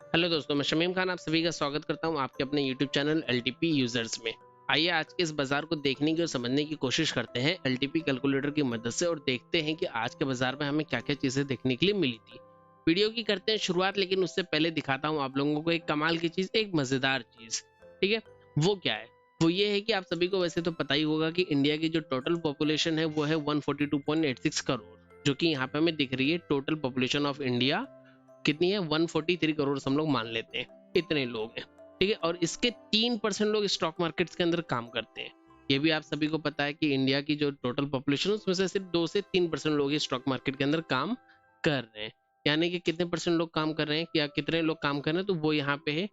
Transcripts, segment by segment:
Hello दोस्तों, मैं शमीम खान आप सभी का स्वागत करता हूं आपके अपने यूट्यूब चैनल एलटीपी यूजर्स में। आइए आज के इस बाजार को देखने की और समझने की कोशिश करते हैं एलटीपी कैलकुलेटर की मदद से और देखते हैं कि आज के बाजार में हमें क्या क्या चीजें देखने के लिए मिली थी। वीडियो की करते हैं शुरुआत, लेकिन उससे पहले दिखाता हूँ आप लोगों को एक कमाल की चीज, एक मजेदार चीज। ठीक है, वो क्या है? वो ये है कि आप सभी को वैसे तो पता ही होगा कि इंडिया की जो टोटल पॉपुलेशन है वो है 142.86 करोड़, जो कि यहाँ पे हमें दिख रही है। टोटल पॉपुलेशन ऑफ इंडिया कितनी है? 143 करोड़ हम लोग मान लेते हैं, इतने लोग हैं। ठीक है, और इसके 3% लोग स्टॉक मार्केट्स के अंदर काम करते हैं। ये भी आप सभी को पता है कि इंडिया की जो टोटल पॉपुलेशन है उसमें से सिर्फ 2 से 3% लोग ही स्टॉक मार्केट के अंदर काम कर रहे हैं। यानी कि कितने परसेंट लोग काम कर रहे हैं या कितने लोग काम कर रहे हैं, तो वो यहाँ पे है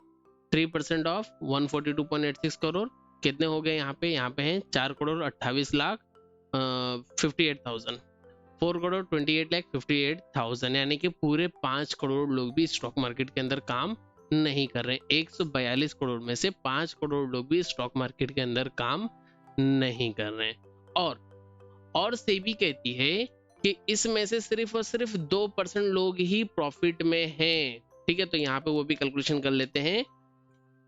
3% ऑफ 142.86 करोड़। कितने हो गए यहाँ पे? यहाँ पे हैं 4 करोड़ 28 लाख 58,000, 4 करोड़ 28 लाख 58,000, यानी कि पूरे 5 करोड़ लोग भी स्टॉक मार्केट के अंदर काम नहीं कर रहे हैं। 142 करोड़ में से 5 करोड़ लोग भी स्टॉक मार्केट के अंदर काम नहीं कर रहे हैं। और सेबी कहती है कि इसमें से सिर्फ और सिर्फ 2% लोग ही प्रॉफिट में हैं। ठीक है, तो यहाँ पे वो भी कैलकुलेशन कर लेते हैं।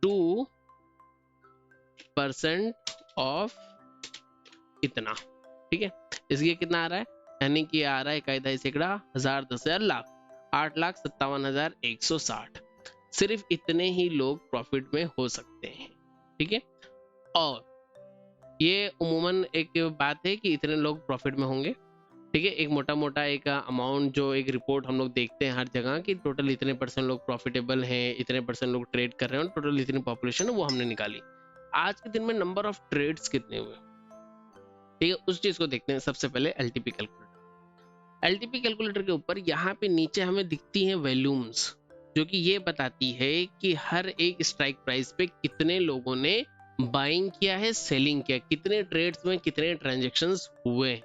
2% ऑफ इतना, ठीक है, इसलिए कितना आ रहा है? यानी कि आ रहा है कायदा सैकड़ा, हजार, 10,000, लाख, 8,57,160। सिर्फ इतने ही लोग प्रॉफिट में हो सकते हैं। ठीक है, और ये उमूमन एक बात है कि इतने लोग प्रॉफिट में होंगे। ठीक है, एक मोटा मोटा एक अमाउंट, जो एक रिपोर्ट हम लोग देखते हैं हर जगह कि टोटल इतने परसेंट लोग प्रॉफिटेबल हैं, इतने परसेंट लोग ट्रेड कर रहे हैं, टोटल इतनी पॉपुलेशन है, वो हमने निकाली। आज के दिन में नंबर ऑफ ट्रेड्स कितने हुए? ठीक है, उस चीज को देखते हैं सबसे पहले एलटीपी कैलकुलेटर। एलटीपी कैलकुलेटर के ऊपर यहाँ पे नीचे हमें दिखती हैं वॉल्यूम्स, जो कि ये बताती है कि हर एक स्ट्राइक प्राइस पे कितने लोगों ने बाइंग किया है, सेलिंग किया, कितने ट्रेड्स में कितने ट्रांजेक्शंस हुए हैं।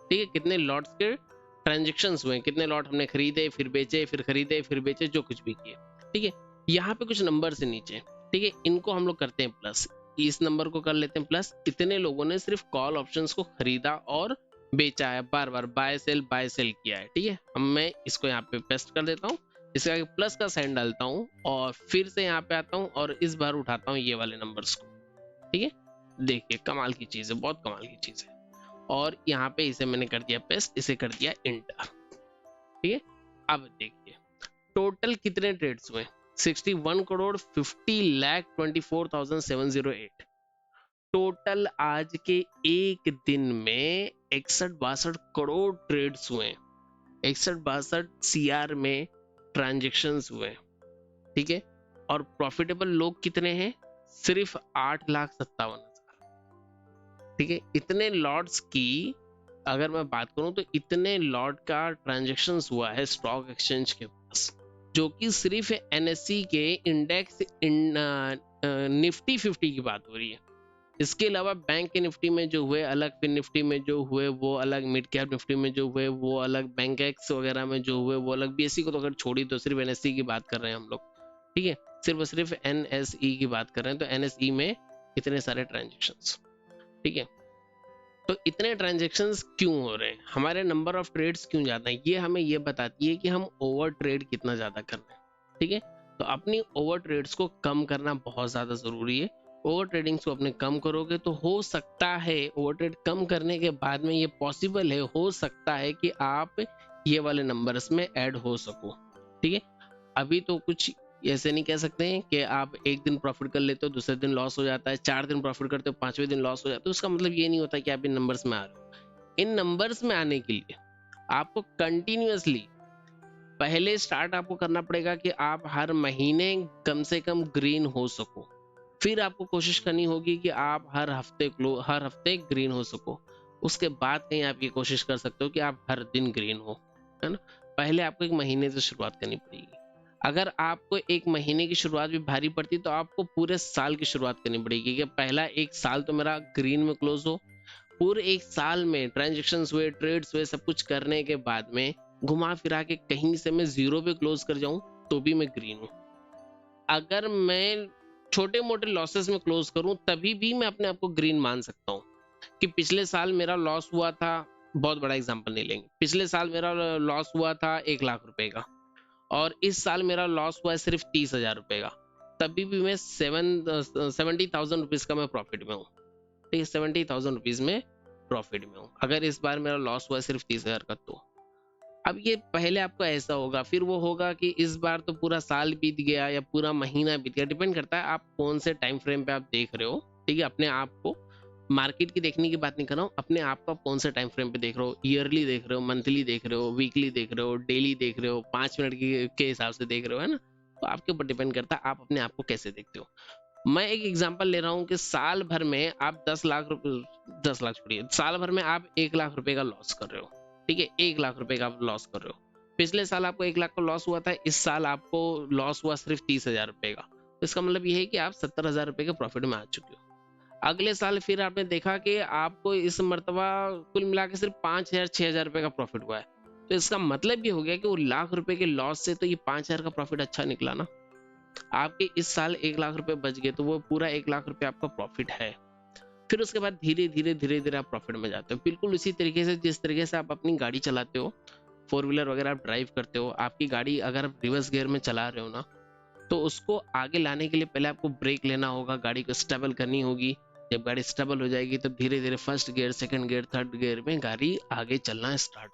ठीक है, कितने लॉट्स के ट्रांजेक्शंस हुए, कितने लॉट हमने खरीदे फिर बेचे, फिर खरीदे फिर बेचे, जो कुछ भी किए। ठीक है, यहाँ पे कुछ नंबर से नीचे, ठीक है, इनको हम लोग करते हैं प्लस। इस नंबर को कर लेते हैं प्लस। इतने लोगों ने सिर्फ कॉल ऑप्शंस को खरीदा और बेचा है, बार बार बाय सेल किया है। ठीक है, अब मैं इसको यहाँ पे पेस्ट कर देता हूँ, इसका प्लस का साइन डालता हूँ और फिर से यहाँ पे आता हूँ और इस बार उठाता हूँ ये वाले नंबर्स को। ठीक है, देखिए कमाल की चीज है, बहुत कमाल की चीज है। और यहाँ पे इसे मैंने कर दिया पेस्ट, इसे कर दिया इंटर। ठीक है, अब देखिए टोटल कितने ट्रेड्स हुए? 61 करोड़ 50 लाख 24,708 टोटल आज के एक दिन में 61-62 करोड़ ट्रेड्स हुए, 61-62 सीआर में ट्रांजेक्शंस हुए। ठीक है, और प्रॉफिटेबल लोग कितने हैं? सिर्फ 8,57,000। ठीक है, इतने लॉट्स की अगर मैं बात करूं तो इतने लॉट का ट्रांजेक्शंस हुआ है स्टॉक एक्सचेंज के पास, जो कि सिर्फ एनएससी के इंडेक्स निफ्टी 50 की बात हो रही है। इसके अलावा बैंक के निफ्टी में जो हुए अलग, फिर निफ्टी में जो हुए वो अलग, मिड कैप निफ्टी में जो हुए वो अलग, बैंक एक्स वगैरह में जो हुए वो अलग। बीएससी को तो अगर छोड़ी तो सिर्फ एनएससी की बात कर रहे हैं हम लोग। ठीक है, सिर्फ और सिर्फ एनएसई की बात कर रहे हैं, तो एनएसई में इतने सारे ट्रांजेक्शंस। ठीक है, तो इतने ट्रांजेक्शंस क्यों हो रहे हैं, हमारे नंबर ऑफ ट्रेड्स क्यों ज्यादा है, ये हमें ये बताती है कि हम ओवर ट्रेड कितना ज्यादा कर रहे हैं। ठीक है, तो अपनी ओवर ट्रेड्स को कम करना बहुत ज्यादा जरूरी है। ओवर ट्रेडिंग को अपने कम करोगे तो हो सकता है, ओवर ट्रेड कम करने के बाद में ये पॉसिबल है, हो सकता है कि आप ये वाले नंबर्स में ऐड हो सको। ठीक है, अभी तो कुछ ऐसे नहीं कह सकते हैं कि आप एक दिन प्रॉफिट कर लेते हो दूसरे दिन लॉस हो जाता है, 4 दिन प्रॉफिट करते हो 5वें दिन लॉस हो जाता है। उसका मतलब ये नहीं होता कि आप इन नंबर्स में आ रहे हो। इन नंबर्स में आने के लिए आपको कंटिन्यूअसली पहले स्टार्ट आपको करना पड़ेगा कि आप हर महीने कम से कम ग्रीन हो सको। फिर आपको कोशिश करनी होगी कि आप हर हफ्ते ग्रीन हो सको। उसके बाद कहीं आप ये कोशिश कर सकते हो कि आप हर दिन ग्रीन हो, है ना। पहले आपको एक महीने से शुरुआत करनी पड़ेगी। अगर आपको एक महीने की शुरुआत भी भारी पड़ती तो आपको पूरे साल की शुरुआत करनी पड़ेगी कि पहला एक साल तो मेरा ग्रीन में क्लोज हो। पूरे एक साल में ट्रांजेक्शन्स हुए, ट्रेड्स हुए, सब कुछ करने के बाद में घुमा फिरा के कहीं से मैं जीरो पे क्लोज कर जाऊं तो भी मैं ग्रीन हूं। अगर मैं छोटे मोटे लॉसेस में क्लोज करूं तभी भी मैं अपने आप को ग्रीन मान सकता हूं। कि पिछले साल मेरा लॉस हुआ था, बहुत बड़ा एग्जांपल नहीं लेंगे, पिछले साल मेरा लॉस हुआ था 1 लाख रुपए का, और इस साल मेरा लॉस हुआ है सिर्फ 30,000 रुपए का, तभी भी मैं 70,000 रुपीज का मैं प्रॉफिट में हूँ। ठीक है, 70,000 रुपीज में प्रॉफिट में हूँ अगर इस बार मेरा लॉस हुआ है सिर्फ 30,000 का। तो अब ये पहले आपको ऐसा होगा, फिर वो होगा कि इस बार तो पूरा साल बीत गया या पूरा महीना बीत गया, डिपेंड करता है आप कौन से टाइम फ्रेम पे आप देख रहे हो। ठीक है, अपने आप को, मार्केट की देखने की बात नहीं कर रहा हूँ, अपने आप को आप कौन से टाइम फ्रेम पे देख रहे हो, ईयरली देख रहे हो, मंथली देख रहे हो, वीकली देख रहे हो, डेली देख रहे हो, 5 मिनट के हिसाब से देख रहे हो, है ना। तो आपके ऊपर डिपेंड करता है आप अपने आप को कैसे देखते हो। मैं एक एग्जांपल ले रहा हूँ कि साल भर में आप 10 लाख रुपए, 10 लाख छोड़िए, साल भर में आप 1 लाख रुपए का लॉस कर रहे हो। ठीक है, 1 लाख रुपए का आप लॉस कर रहे हो। पिछले साल आपको 1 लाख का लॉस हुआ था, इस साल आपको लॉस हुआ सिर्फ 30,000 रुपए का। तो इसका मतलब ये है कि आप 70,000 रुपए के प्रॉफिट में आ चुके हो। अगले साल फिर आपने देखा कि आपको इस मर्तबा कुल मिला के सिर्फ 5,000 6,000 रुपए का प्रॉफिट हुआ है। तो इसका मतलब ये हो गया कि वो लाख रुपए के लॉस से तो ये 5,000 का प्रॉफिट अच्छा निकला ना। आपके इस साल 1 लाख रुपए बच गए, तो वो पूरा 1 लाख रुपए आपका प्रॉफिट है। फिर उसके बाद धीरे धीरे धीरे धीरे आप प्रॉफिट में जाते हो। बिल्कुल उसी तरीके से जिस तरीके से आप अपनी गाड़ी चलाते हो, 4 व्हीलर वगैरह आप ड्राइव करते हो, आपकी गाड़ी अगर आप रिवर्स गियर में चला रहे हो ना, तो उसको आगे लाने के लिए पहले आपको ब्रेक लेना होगा, गाड़ी को स्टेबल करनी होगी। जब गाड़ी स्टेबल हो जाएगी तब धीरे धीरे first gear, second gear, third gear में गाड़ी आगे चलना स्टार्ट।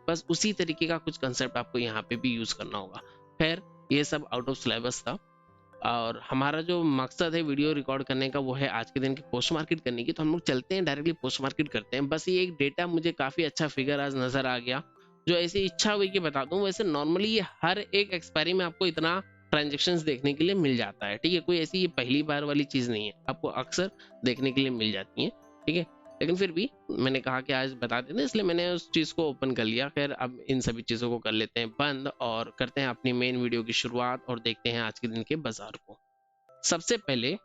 बस उसी तरीके का कुछ कंसेप्ट आपको यहाँ पे भी यूज करना होगा। खैर, ये सब आउट ऑफ सिलेबस था, और हमारा जो मकसद है वीडियो रिकॉर्ड करने का वो है आज के दिन की पोस्ट मार्केट करने की। तो हम लोग चलते हैं, डायरेक्टली पोस्ट मार्केट करते हैं। बस ये एक डेटा मुझे काफी अच्छा फिगर आज नजर आ गया, जो ऐसी इच्छा हुई कि बता दूं। वैसे नॉर्मली ये हर एक एक्सपायरी में आपको इतना ट्रांजेक्शंस देखने के लिए मिल जाता है। ठीक है, कोई ऐसी ये पहली बार वाली चीज नहीं है, आपको अक्सर देखने के लिए मिल जाती है। ठीक है, लेकिन फिर भी मैंने कहा कि आज बता देते, इसलिए मैंने उस चीज को ओपन कर लिया। खैर, अब इन सभी चीजों को कर लेते हैं बंद और करते हैं अपनी मेन वीडियो की शुरुआत और देखते हैं आज के दिन के बाजार को। सबसे पहले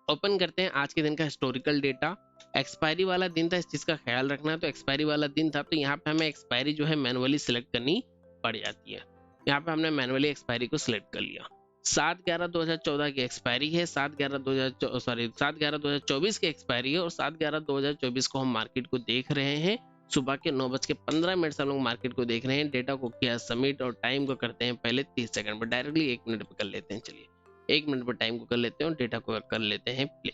ओपन करते हैं आज के दिन का हिस्टोरिकल डेटा। एक्सपायरी वाला दिन था, इस चीज का ख्याल रखना है। तो एक्सपायरी वाला दिन था, तो यहाँ पे हमें एक्सपायरी जो है मैनुअली सिलेक्ट करनी पड़ जाती है। यहाँ पे हमने मैनुअली एक्सपायरी को सिलेक्ट कर लिया। 7/11/2014 की एक्सपायरी है, 7/11/2024 की एक्सपायरी है, और 7/11/2024 को हम मार्केट को देख रहे हैं। सुबह के 9:15 से हम लोग मार्केट को देख रहे हैं। डेटा को किया सबमिट और टाइम को करते हैं पहले 30 सेकंड पर, डायरेक्टली 1 मिनट पे कर लेते हैं। चलिए 1 मिनट पर टाइम को कर लेते हैं और डेटा को कर लेते हैं प्ले।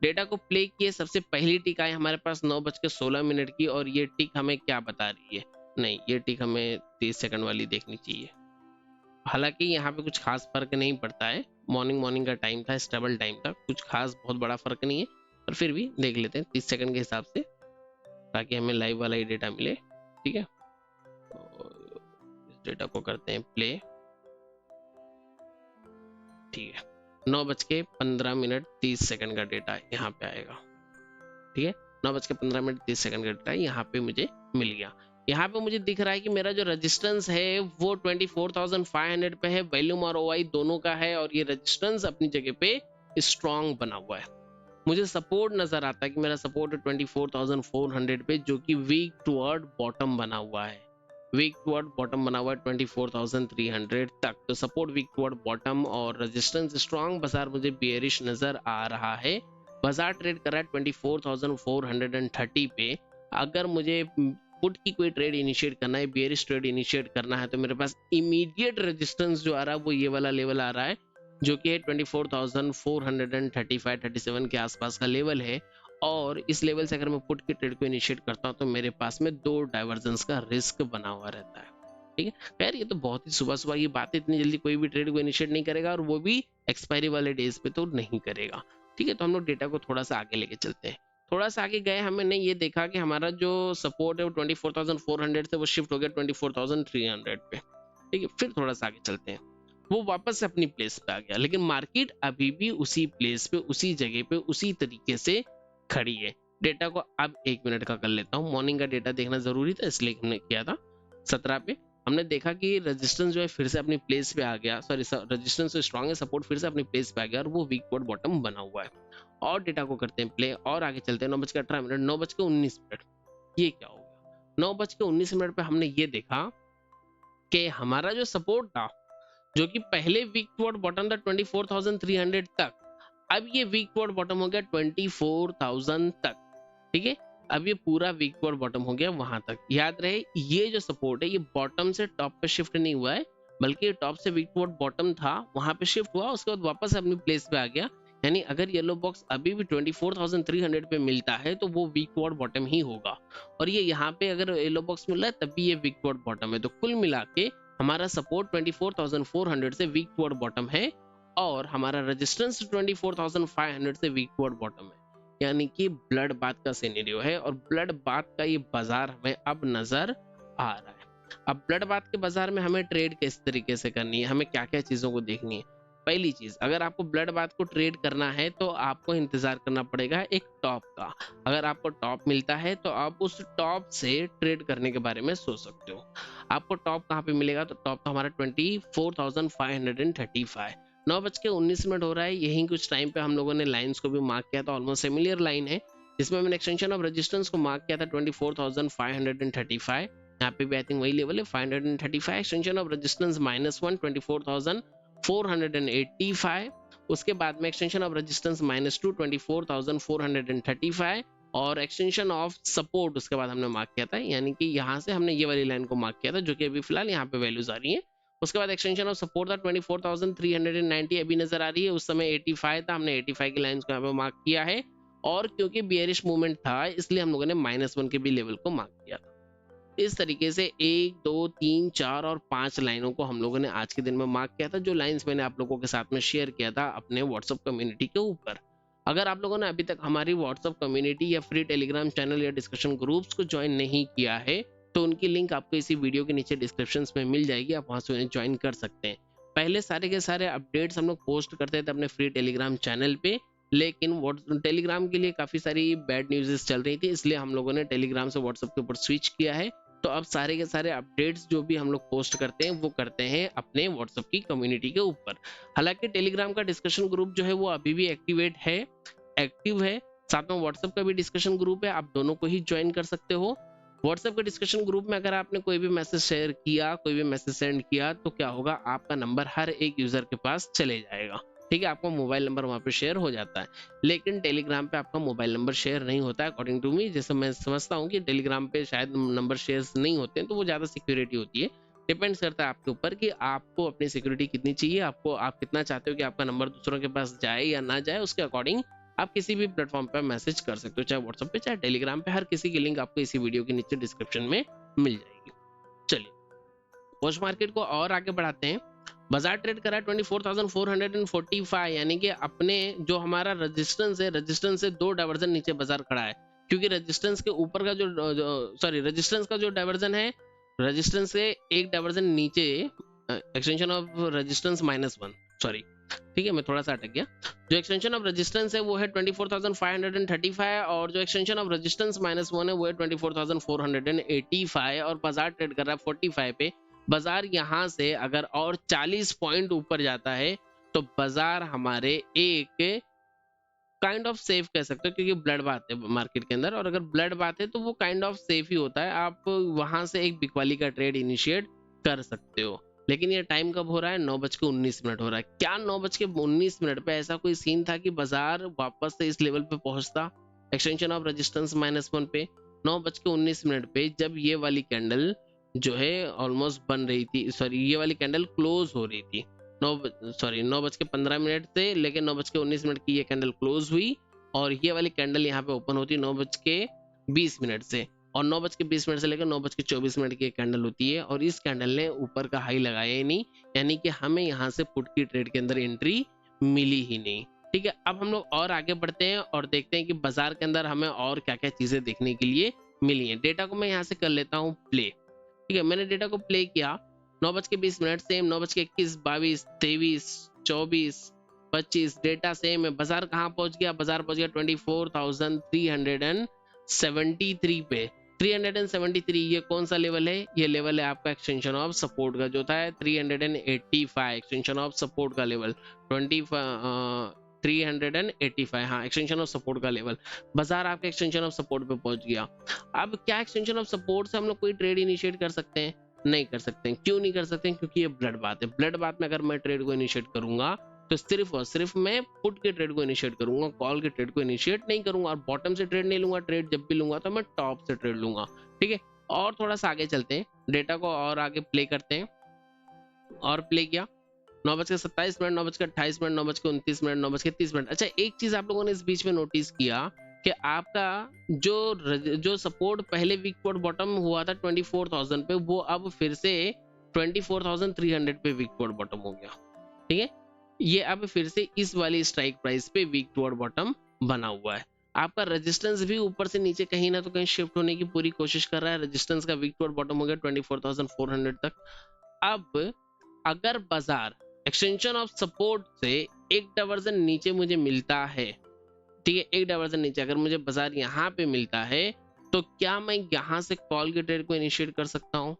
डेटा को प्ले किए, सबसे पहली टिक आई हमारे पास 9:16 की, और ये टिक हमें क्या बता रही है? नहीं, ये टिक हमें 30 सेकंड वाली देखनी चाहिए। हालांकि यहाँ पे कुछ खास फर्क नहीं पड़ता है, मॉर्निंग का टाइम था, स्टेबल टाइम था, कुछ खास बहुत बड़ा फर्क नहीं है, पर फिर भी देख लेते हैं 30 सेकंड के हिसाब से, ताकि हमें लाइव वाला ही डेटा मिले। ठीक है, तो इस डेटा को करते हैं प्ले। ठीक है, 9:15 का डेटा यहाँ पे आएगा। ठीक है, 9:15 का डेटा यहाँ पे मुझे मिल गया। यहाँ पे मुझे दिख रहा है कि मेरा जो रेजिस्टेंस है वो 24,500 पे है, वॉल्यूम और ओआई दोनों का है, और ये रेजिस्टेंस अपनी जगह पे स्ट्रॉन्ग बना हुआ है। मुझे सपोर्ट नजर आता है कि मेरा सपोर्ट है 24,400 पे, जो कि वीक टुवर्ड बॉटम बना हुआ है। वीक टुवर्ड बॉटम बना हुआ है 24,300 तक। तो सपोर्ट वीक टुवर्ड बॉटम और रेजिस्टेंस स्ट्रॉन्ग। बाजार मुझे बेयरिश नजर आ रहा है। बाजार ट्रेड कर रहा है 24,430 पे। अगर मुझे पुट की कोई ट्रेड इनिशिएट करना है, बेयरिश ट्रेड इनिशिएट करना है, तो मेरे पास इमीडिएट रेजिस्टेंस जो आ रहा है वो ये वाला लेवल आ रहा है, जो कि 24,435-37 के आसपास का लेवल है। और इस लेवल से अगर मैं पुट की ट्रेड को इनिशिएट करता हूं तो मेरे पास में 2 डाइवर्जेंस का रिस्क बना हुआ रहता है। ठीक है, खैर ये तो बहुत ही सुबह सुबह की बात है, इतनी जल्दी कोई भी ट्रेड को इनिशिएट नहीं करेगा, और वो भी एक्सपायरी वाले डेज पे तो नहीं करेगा। ठीक है, तो हम लोग डेटा को थोड़ा सा आगे लेके चलते हैं। थोड़ा सा आगे गए, हमने ये देखा कि हमारा जो सपोर्ट है वो 24,400 से वो शिफ्ट हो गया 24,300 पे। ठीक है, फिर थोड़ा सा आगे चलते हैं, वो वापस से अपनी प्लेस पे आ गया, लेकिन मार्केट अभी भी उसी प्लेस पे, उसी जगह पे, उसी तरीके से खड़ी है। डेटा को अब 1 मिनट का कर लेता हूँ, मॉर्निंग का डेटा देखना जरूरी था इसलिए हमने किया था। 17 पे हमने देखा कि रेजिस्टेंस जो है फिर से अपनी प्लेस पे आ गया, सॉरी रेजिस्टेंस जो स्ट्रॉन्ग है, सपोर्ट फिर से अपनी प्लेस पे आ गया, और वो वीक टुवर्ड बॉटम बना हुआ है। और डेटा को करते हैं प्ले और आगे चलते हैं। 9:18, 9:19, ये क्या हो गया? 9:19 पे हमने ये देखा कि हमारा जो सपोर्ट था, जो कि पहले वीक टुवर्ड बॉटम था 24,300 तक, अब ये वीक टुवर्ड बॉटम हो गया 24,000 तक। ठीक है, अब ये पूरा वीक फॉरवर्ड बॉटम हो गया वहां तक। याद रहे ये जो सपोर्ट है ये बॉटम से टॉप पे शिफ्ट नहीं हुआ है, बल्कि टॉप से वीक फॉरवर्ड बॉटम था वहां पे शिफ्ट हुआ, उसके बाद वापस अपनी प्लेस पे आ गया। यानी अगर येलो बॉक्स अभी भी 24,300 पे मिलता है तो वो वीक फॉरवर्ड बॉटम ही होगा, और ये यहाँ पे अगर येलो बॉक्स मिल रहा है तब भी ये वीक फॉरवर्ड बॉटम है। तो कुल मिला के हमारा सपोर्ट 24,400 से वीक फॉरवर्ड बॉटम है, और हमारा रेजिस्टेंस 24,500 से वीक फॉरवर्ड बॉटम है। यानी कि ब्लड बाथ का सिनेरियो है, और ब्लड बाथ का ये बाजार हमें अब नजर आ रहा है। अब ब्लड बाथ के बाजार में हमें ट्रेड किस तरीके से करनी है, हमें क्या क्या चीजों को देखनी है। पहली चीज, अगर आपको ब्लड बाथ को ट्रेड करना है तो आपको इंतजार करना पड़ेगा एक टॉप का। अगर आपको टॉप मिलता है तो आप उस टॉप से ट्रेड करने के बारे में सोच सकते हो। आपको टॉप कहाँ पे मिलेगा, तो टॉप तो हमारा 24,535, 9:19 हो रहा है। यही कुछ टाइम पे हम लोगों ने लाइंस को भी मार्क किया था, ऑलमोस्ट सिमिलर लाइन है, जिसमें मैंने एक्सटेंशन ऑफ रेजिस्टेंस को मार्क किया था 24,535। यहाँ पे भी आई थिंक वही लेवल है 535। Extension of resistance -1 24,485। उसके बाद में एक्सटेंशन ऑफ रेजिस्टेंस -2 24,435, और एक्सटेंशन ऑफ सपोर्ट उसके बाद हमने मार्क किया था, यानी कि यहाँ से हमने ये वाली लाइन को मार्क किया था जो कि अभी फिलहाल यहाँ पे वैल्यूज आ रही है। उसके बाद एक्सटेंशन ऑफ सपोर्ट था 24,390 अभी नजर आ रही है, उस समय 85 था, हमने 85 की लाइंस को यहाँ पे मार्क किया है। और क्योंकि बियरिश मूवमेंट था इसलिए हम लोगों ने -1 के भी लेवल को मार्क किया था। इस तरीके से 1, 2, 3, 4 और 5 लाइनों को हम लोगों ने आज के दिन में मार्क किया था, जो लाइंस मैंने आप लोगों के साथ में शेयर किया था अपने व्हाट्सएप कम्युनिटी के ऊपर। अगर आप लोगों ने अभी तक हमारी व्हाट्सएप कम्युनिटी या फ्री टेलीग्राम चैनल या डिस्कशन ग्रुप्स को ज्वाइन नहीं किया है तो उनकी लिंक आपको इसी वीडियो के नीचे डिस्क्रिप्शन में मिल जाएगी, आप वहां से उन्हें ज्वाइन कर सकते हैं। पहले सारे के सारे अपडेट्स हम लोग पोस्ट करते थे अपने फ्री टेलीग्राम चैनल पे, लेकिन टेलीग्राम के लिए काफी सारी बैड न्यूज़ चल रही थी, इसलिए हम लोगों ने टेलीग्राम से व्हाट्सएप के ऊपर स्विच किया है। तो अब सारे के सारे अपडेट्स जो भी हम लोग पोस्ट करते हैं वो करते हैं अपने व्हाट्सएप की कम्युनिटी के ऊपर। हालांकि टेलीग्राम का डिस्कशन ग्रुप जो है वो अभी भी एक्टिव है, साथ में व्हाट्सएप का भी डिस्कशन ग्रुप है, आप दोनों को ही ज्वाइन कर सकते हो। व्हाट्सएप के डिस्कशन ग्रुप में अगर आपने कोई भी मैसेज शेयर किया, कोई भी मैसेज सेंड किया, तो क्या होगा, आपका नंबर हर एक यूजर के पास चले जाएगा। ठीक है, आपका मोबाइल नंबर वहां पे शेयर हो जाता है, लेकिन टेलीग्राम पे आपका मोबाइल नंबर शेयर नहीं होता है अकॉर्डिंग टू मी। जैसे मैं समझता हूँ कि टेलीग्राम पे शायद नंबर शेयर नहीं होते हैं, तो वो ज्यादा सिक्योरिटी होती है। डिपेंड्स करता है आपके ऊपर कि आपको अपनी सिक्योरिटी कितनी चाहिए, आप कितना चाहते हो कि आपका नंबर दूसरों के पास जाए या ना जाए, उसके अकॉर्डिंग आप किसी भी प्लेटफॉर्म पर मैसेज कर सकते हो, चाहे व्हाट्सएप पे चाहे टेलीग्राम पे। हर किसी की लिंक आपको इसी वीडियो के नीचे डिस्क्रिप्शन में मिल जाएगी। चलिए पोस्ट मार्केट को और आगे बढ़ाते हैं। बाजार ट्रेड करा 24,445, यानी कि अपने जो हमारा रेजिस्टेंस है, रेजिस्टेंस से 2 डाइवर्जन नीचे बाजार खड़ा है, क्योंकि रेजिस्टेंस के ऊपर का रेजिस्टेंस का जो डाइवर्जन है, रेजिस्टेंस से एक डाइवर्जन नीचे, एक्सटेंशन ऑफ रेजिस्टेंस -1, सॉरी ठीक है मैं थोड़ा सा अटक गया। जो एक्सटेंशन ऑफ रेजिस्टेंस है वो है 24,535, और जो एक्सटेंशन ऑफ रेजिस्टेंस -1 है वो है 24,485, और बाजार ट्रेड कर रहा है 45 पे। बाजार यहाँ से अगर और 40 पॉइंट ऊपर जाता है तो बाजार हमारे एक काइंड ऑफ सेफ कह सकते हो, क्योंकि ब्लड बात है मार्केट के अंदर, और अगर ब्लड बात है तो वो काइंड ऑफ सेफ ही होता है। आप वहां से एक बिकवाली का ट्रेड इनिशिएट कर सकते हो, लेकिन ये टाइम कब हो रहा है, 9:19 हो रहा है। क्या 9:19 पे ऐसा कोई सीन था कि बाजार वापस से इस लेवल पे पहुंचता, एक्सटेंशन ऑफ रेजिस्टेंस -1 पे 9:19 पे, जब ये वाली कैंडल जो है ऑलमोस्ट बन रही थी, सॉरी ये वाली कैंडल क्लोज हो रही थी 9:15 से लेकर 9:19 की ये कैंडल क्लोज हुई, और ये वाली कैंडल यहाँ पे ओपन होती 9:20 से, और 9:20 से लेकर 9:24 की कैंडल होती है, और इस कैंडल ने ऊपर का हाई लगाया ही नहीं, यानी कि हमें यहाँ से पुट की ट्रेड के अंदर एंट्री मिली ही नहीं। ठीक है, अब हम लोग और आगे बढ़ते हैं और देखते हैं कि बाजार के अंदर हमें और क्या क्या चीजें देखने के लिए मिली है। डेटा को मैं यहाँ से कर लेता हूँ प्ले। ठीक है, मैंने डेटा को प्ले किया 9:20 सेम, 9:21, 22, 23, 24, 25 डेटा सेम है। बाजार कहाँ पहुंच गया, बाजार पहुंच गया 24,373 पे। 373 ये कौन सा लेवल है, ये लेवल है आपका एक्सटेंशन ऑफ सपोर्ट का, जो था 385, एक्सटेंशन ऑफ सपोर्ट का लेवल 385, हाँ एक्सटेंशन ऑफ सपोर्ट का लेवल। बाजार आपके एक्सटेंशन ऑफ सपोर्ट पे पहुंच गया। अब क्या एक्सटेंशन ऑफ सपोर्ट से हम लोग कोई ट्रेड इनिशिएट कर सकते हैं, नहीं कर सकते हैं। क्यों नहीं कर सकते हैं, क्योंकि ये ब्लड बात है। ब्लड बात में अगर मैं ट्रेड को इनिशिएट करूंगा तो सिर्फ और सिर्फ मैं पुट के ट्रेड को इनिशिएट करूंगा, कॉल के ट्रेड को इनिशिएट नहीं करूंगा, और बॉटम से ट्रेड नहीं लूंगा। ट्रेड जब भी लूंगा तो मैं टॉप से ट्रेड लूंगा। ठीक है, और थोड़ा सा आगे चलते हैं, डेटा को और आगे प्ले करते हैं। और प्ले किया 9:27, 9:28, 9:29, 9:30। अच्छा, एक चीज आप लोगों ने इस बीच में नोटिस किया कि आपका जो सपोर्ट पहले वीक पॉट बॉटम हुआ था 24,000 पे, वो अब फिर से 24,300 पे वीक पॉट बॉटम हो गया। ठीक है, ये अब फिर से इस वाली स्ट्राइक प्राइस पे वीक टूवर्ड बॉटम बना हुआ है। आपका रेजिस्टेंस भी ऊपर से नीचे कहीं ना तो कहीं शिफ्ट होने की पूरी कोशिश कर रहा है। रेजिस्टेंस का वीक टूवर्ड बॉटम हो गया 24,400 तक। अब अगर बाजार एक्सटेंशन ऑफ सपोर्ट से एक डाइवर्जन नीचे मुझे मिलता है, ठीक है, एक डाइवर्जन नीचे अगर मुझे बाजार यहाँ पे मिलता है, तो क्या मैं यहाँ से कॉल के ट्रेड को इनिशिएट कर सकता हूँ?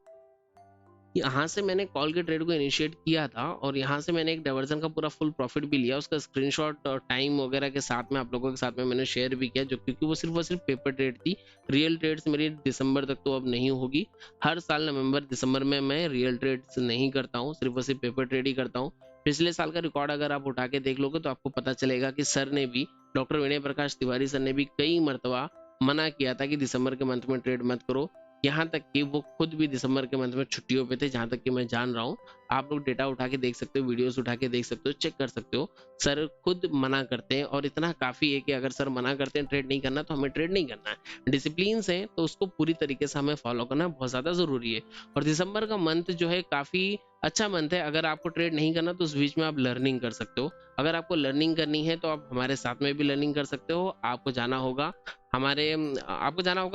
यहाँ से मैंने कॉल के ट्रेड को इनिशिएट किया था और यहाँ से मैंने एक डाइवर्जन का पूरा फुल प्रॉफिट भी लिया। उसका स्क्रीनशॉट और टाइम वगैरह के साथ में आप लोगों के साथ में मैंने शेयर भी किया, जो क्योंकि वो सिर्फ पेपर ट्रेड थी। रियल ट्रेड्स मेरी दिसंबर तक तो अब नहीं होगी। हर साल नवंबर दिसंबर में मैं रियल ट्रेड्स नहीं करता हूँ, सिर्फ पेपर ट्रेड ही करता हूँ। पिछले साल का रिकॉर्ड अगर आप उठा के देख लोगे तो आपको पता चलेगा कि सर ने भी, डॉक्टर विनय प्रकाश तिवारी सर ने भी कई मरतबा मना किया था कि दिसंबर के मंथ में ट्रेड मत करो। यहाँ तक कि वो खुद भी दिसंबर के मंथ में छुट्टियों पे थे, जहां तक कि मैं जान रहा हूँ। आप लोग डेटा उठा के देख सकते हो, वीडियोस उठा के देख सकते हो, चेक कर सकते हो। सर खुद मना करते हैं और इतना काफी है कि अगर सर मना करते हैं ट्रेड नहीं करना तो हमें ट्रेड नहीं करना है। डिसिप्लिन है तो उसको पूरी तरीके से हमें फॉलो करना बहुत ज्यादा जरूरी है। और दिसंबर का मंथ जो है काफी अच्छा मंथ है। अगर आपको ट्रेड नहीं करना तो उस बीच में आप लर्निंग कर सकते हो। अगर आपको लर्निंग करनी है तो आप हमारे साथ में भी लर्निंग कर सकते हो। आपको जाना होगा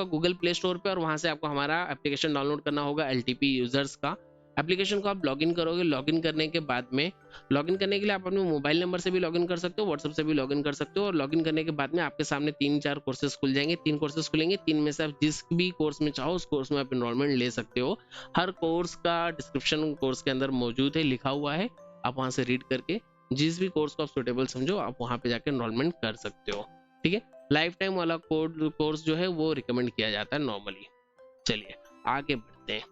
गूगल प्ले स्टोर पे, और वहां से आपको हमारा एप्लीकेशन डाउनलोड करना होगा LTP यूजर्स का। एप्लीकेशन को आप लॉगिन करोगे, लॉगिन करने के बाद में, लॉगिन करने के लिए आप अपने मोबाइल नंबर से भी लॉगिन कर सकते हो, व्हाट्सएप से भी लॉगिन कर सकते हो। और लॉगिन करने के बाद में आपके सामने 3-4 कोर्सेज खुल जाएंगे। 3 कोर्सेज खुलेंगे, 3 में से आप जिस भी कोर्स में चाहो उस कोर्स में आप एनरोलमेंट ले सकते हो। हर कोर्स का डिस्क्रिप्शन कोर्स के अंदर मौजूद है, लिखा हुआ है। आप वहां से रीड करके जिस भी कोर्स को आप सुटेबल समझो आप वहां पे जाकर एनरोलमेंट कर सकते हो। ठीक है, लाइफ टाइम वाला कोर्स जो है वो रिकमेंड किया जाता है नॉर्मली। चलिए आगे बढ़ते हैं।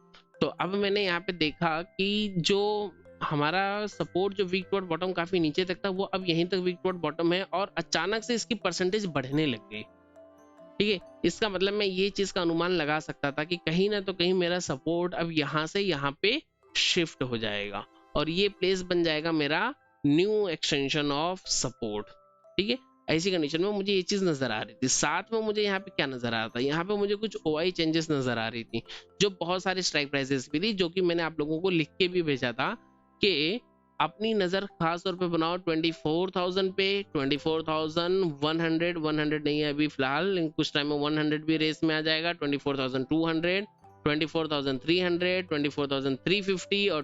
तो अब मैंने यहाँ पे देखा कि जो हमारा सपोर्ट जो वीक टू बॉटम काफी नीचे तक था, वो अब यहीं तक वीक टू बॉटम है और अचानक से इसकी परसेंटेज बढ़ने लग गई। ठीक है, इसका मतलब मैं ये चीज का अनुमान लगा सकता था कि कहीं ना तो कहीं मेरा सपोर्ट अब यहाँ से यहाँ पे शिफ्ट हो जाएगा और ये प्लेस बन जाएगा मेरा न्यू एक्सटेंशन ऑफ सपोर्ट। ठीक है, ऐसी कंडीशन में मुझे ये चीज नजर आ रही थी। साथ में मुझे यहाँ पे क्या नजर आ रहा था, यहाँ पे मुझे कुछ OI चेंजेस नजर आ रही थी, जो बहुत सारी स्ट्राइक प्राइसेस भी थी, जो कि मैंने आप लोगों को लिख के भी भेजा था कि अपनी नजर खास तौर पे बनाओ 24,000 पे, 24,100 100 नहीं है अभी फिलहाल, कुछ टाइम में 100 भी रेस में आ जाएगा। 24,200, 24,300, 24,350 और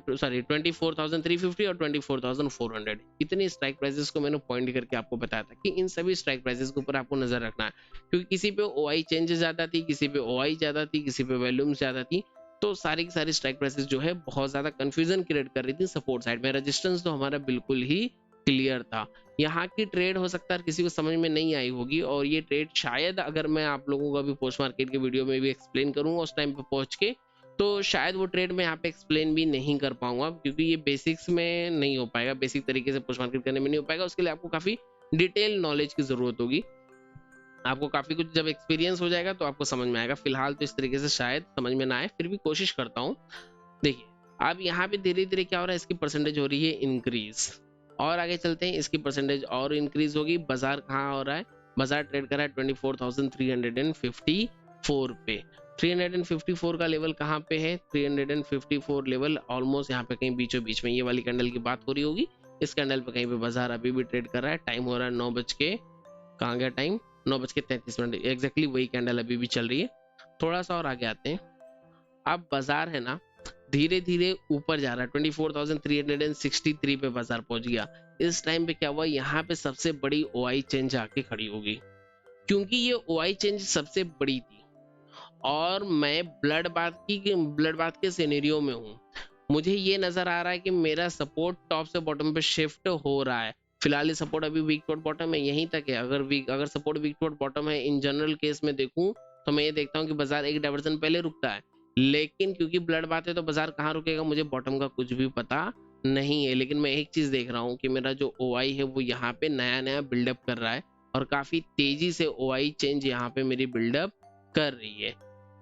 24,350 और 24,400। इतनी स्ट्राइक प्राइसेस को मैंने पॉइंट करके आपको बताया था कि इन सभी स्ट्राइक प्राइसेस के ऊपर आपको नजर रखना है, क्योंकि किसी पे OI चेंज ज्यादा थी, किसी पे OI ज्यादा थी, किसी पे वॉल्यूम ज्यादा थी। तो सारी की सारी स्ट्राइक प्राइसेस जो है बहुत ज्यादा कंफ्यूजन क्रिएट कर रही थी सपोर्ट साइड में। रेजिस्टेंस तो हमारा बिल्कुल ही क्लियर था। यहाँ की ट्रेड हो सकता है किसी को समझ में नहीं आई होगी, और ये ट्रेड शायद अगर मैं आप लोगों को अभी पोस्ट मार्केट के वीडियो में भी एक्सप्लेन करूंगा उस टाइम पे पहुंच के, तो शायद वो ट्रेड में यहाँ पे एक्सप्लेन भी नहीं कर पाऊंगा, क्योंकि ये बेसिक्स में नहीं हो पाएगा, बेसिक तरीके से पोस्ट मार्केट करने में नहीं हो पाएगा। उसके लिए आपको काफी डिटेल नॉलेज की जरूरत होगी। आपको काफी कुछ जब एक्सपीरियंस हो जाएगा तो आपको समझ में आएगा। फिलहाल तो इस तरीके से शायद समझ में ना आए, फिर भी कोशिश करता हूँ। देखिए अब यहाँ पे धीरे धीरे क्या हो रहा है, इसकी परसेंटेज हो रही है इंक्रीज। और आगे चलते हैं, इसकी परसेंटेज और इंक्रीज होगी। बाजार कहाँ हो रहा है, बाजार ट्रेड कर रहा है 24,354 पे। 354 का लेवल कहाँ पे है, 354 लेवल ऑलमोस्ट यहाँ पे कहीं बीचों बीच में, ये वाली कैंडल की बात हो रही होगी। इस कैंडल पे कहीं पे बाजार अभी भी ट्रेड कर रहा है। टाइम हो रहा है 9 बज के, कहाँ गया टाइम, 9:33 एग्जैक्टली वही कैंडल अभी भी चल रही है। थोड़ा सा और आगे आते हैं। अब बाजार है ना धीरे धीरे ऊपर जा रहा है, 24,363 पे बाजार पहुंच गया। इस टाइम पे क्या हुआ, यहाँ पे सबसे बड़ी OI चेंज आके खड़ी होगी, क्योंकि ये OI चेंज सबसे बड़ी थी और मैं ब्लड बाथ के सिनेरियो में हूँ। मुझे ये नजर आ रहा है कि मेरा सपोर्ट टॉप से बॉटम पे शिफ्ट हो रहा है। फिलहाल ये सपोर्ट अभी वीक टू बॉटम है, यहीं तक है। अगर सपोर्ट वीक टू बॉटम है, इन जनरल केस में देखूं तो मैं ये देखता हूँ कि बाजार एक डाइवर्जन पहले रुकता है, लेकिन क्योंकि ब्लड बात है तो बाजार कहाँ रुकेगा मुझे बॉटम का कुछ भी पता नहीं है, लेकिन मैं एक चीज देख रहा हूँ कि मेरा जो OI है वो यहाँ पे नया नया बिल्डअप कर रहा है और काफी तेजी से OI चेंज यहाँ पे मेरी बिल्डअप कर रही है।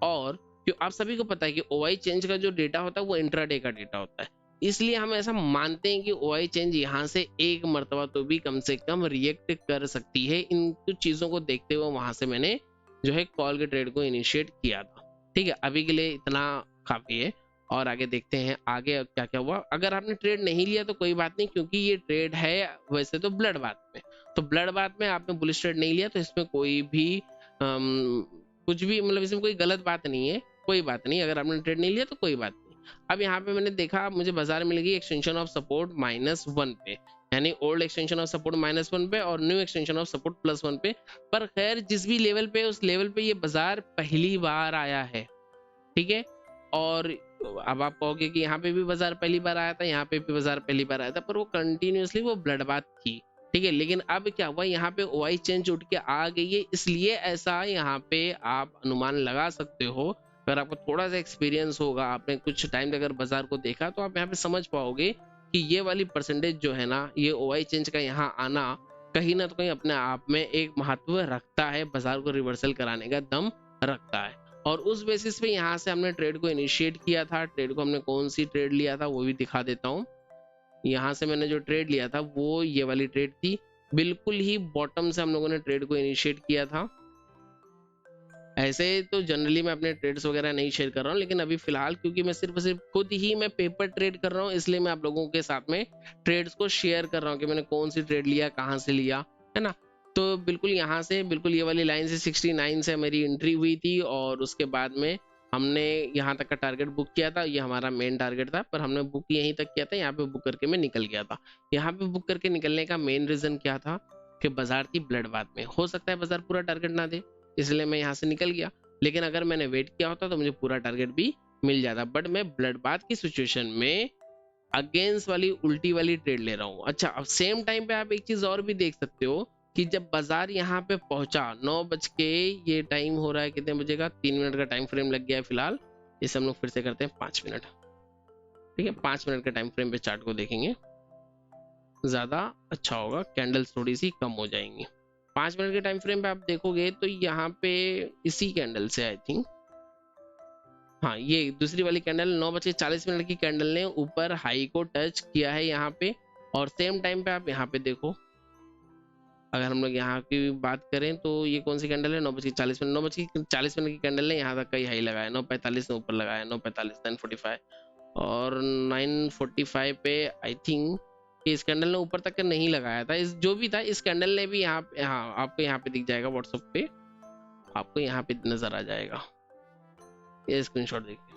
और क्यों आप सभी को पता है कि OI चेंज का जो डेटा होता है वो इंट्राडे का डेटा होता है, इसलिए हम ऐसा मानते हैं कि OI चेंज यहाँ से एक मर्तबा तो भी कम से कम रिएक्ट कर सकती है। इन कुछ चीजों को देखते हुए वहां से मैंने जो है कॉल के ट्रेड को इनिशिएट किया था। ठीक है, अभी के लिए इतना काफी है और आगे देखते हैं आगे क्या क्या हुआ। अगर आपने ट्रेड नहीं लिया तो कोई बात नहीं, क्योंकि ये ट्रेड है वैसे तो ब्लड बाथ में, तो ब्लड बाथ में आपने बुलिश ट्रेड नहीं लिया तो इसमें कोई भी कुछ भी मतलब इसमें कोई गलत बात नहीं है, कोई बात नहीं। अगर आपने ट्रेड नहीं लिया तो कोई बात नहीं। अब यहाँ पे मैंने देखा मुझे बाजार मिल गई एक्सटेंशन ऑफ सपोर्ट -1 पे, यानी ओल्ड एक्सटेंशन ऑफ सपोर्ट -1 पे और न्यू एक्सटेंशन ऑफ सपोर्ट +1 पे। पर खैर जिस भी लेवल पे उस लेवल पे ये बाजार पहली बार आया है। ठीक है, और अब आप कहोगे कि यहाँ पे भी बाजार पहली बार आया था, यहाँ पे भी बाजार पहली बार आया था, पर वो कंटिन्यूअसली वो ब्लड बाथ थी। ठीक है, लेकिन अब क्या हुआ, यहाँ पे OI चेंज उठ के आ गई है, इसलिए ऐसा यहाँ पे आप अनुमान लगा सकते हो। अगर आपको थोड़ा सा एक्सपीरियंस होगा, आपने कुछ टाइम अगर बाजार को देखा, तो आप यहाँ पे समझ पाओगे कि ये वाली परसेंटेज जो है ना, ये OI चेंज का यहाँ आना कहीं ना तो कहीं अपने आप में एक महत्व रखता है, बाजार को रिवर्सल कराने का दम रखता है। और उस बेसिस पे यहाँ से हमने ट्रेड को इनिशिएट किया था। ट्रेड को हमने कौन सी ट्रेड लिया था वो भी दिखा देता हूँ। यहाँ से मैंने जो ट्रेड लिया था वो ये वाली ट्रेड थी, बिल्कुल ही बॉटम से हम लोगों ने ट्रेड को इनिशिएट किया था। ऐसे तो जनरली मैं अपने ट्रेड्स वगैरह नहीं शेयर कर रहा हूँ, लेकिन अभी फिलहाल क्योंकि मैं सिर्फ खुद ही मैं पेपर ट्रेड कर रहा हूँ, इसलिए मैं आप लोगों के साथ में ट्रेड्स को शेयर कर रहा हूँ कि मैंने कौन सी ट्रेड लिया, कहाँ से लिया, है ना। तो बिल्कुल यहाँ से बिल्कुल ये वाली लाइन से 69 से मेरी एंट्री हुई थी और उसके बाद में हमने यहाँ तक का टारगेट बुक किया था। ये हमारा मेन टारगेट था, पर हमने बुक यहीं तक किया था, यहाँ पे बुक करके मैं निकल गया था। यहाँ पे बुक करके निकलने का मेन रीजन क्या था कि बाजार थी ब्लड बाथ में, हो सकता है बाजार पूरा टारगेट ना दे, इसलिए मैं यहाँ से निकल गया। लेकिन अगर मैंने वेट किया होता तो मुझे पूरा टारगेट भी मिल जाता, बट मैं ब्लड बाथ की सिचुएशन में अगेंस्ट वाली उल्टी वाली ट्रेड ले रहा हूँ। अच्छा, अब सेम टाइम पे आप एक चीज और भी देख सकते हो कि जब बाजार यहाँ पे पहुंचा 9 बज के, ये टाइम हो रहा है कितने बजे का, 3 मिनट का टाइम फ्रेम लग गया है फिलहाल। इसे हम लोग फिर से करते हैं 5 मिनट। ठीक है, 5 मिनट के टाइम फ्रेम पे चार्ट को देखेंगे, ज्यादा अच्छा होगा, कैंडल्स थोड़ी सी कम हो जाएंगी। 5 मिनट के टाइम फ्रेम पे आप देखोगे तो यहाँ पे इसी कैंडल से आई थिंक, हाँ ये दूसरी वाली कैंडल 9:40 की कैंडल ने ऊपर हाई को टच किया है यहाँ पे। और सेम टाइम पे आप यहाँ पे देखो, अगर हम लोग यहाँ की बात करें तो ये कौन सी कैंडल है, 9:40 9:40 की कैंडल ने यहाँ तक का ही हाई लगाया, 9:45 ने ऊपर लगाया, 9:45 9:45 और 9:45 पे आई थिंक इस कैंडल ने ऊपर तक का नहीं लगाया था। इस जो भी था, इस कैंडल ने भी यहाँ पे, हाँ आपको यहाँ पे दिख जाएगा, व्हाट्सएप पे आपको यहाँ पे नजर आ जाएगा, ये स्क्रीनशॉट देखिए।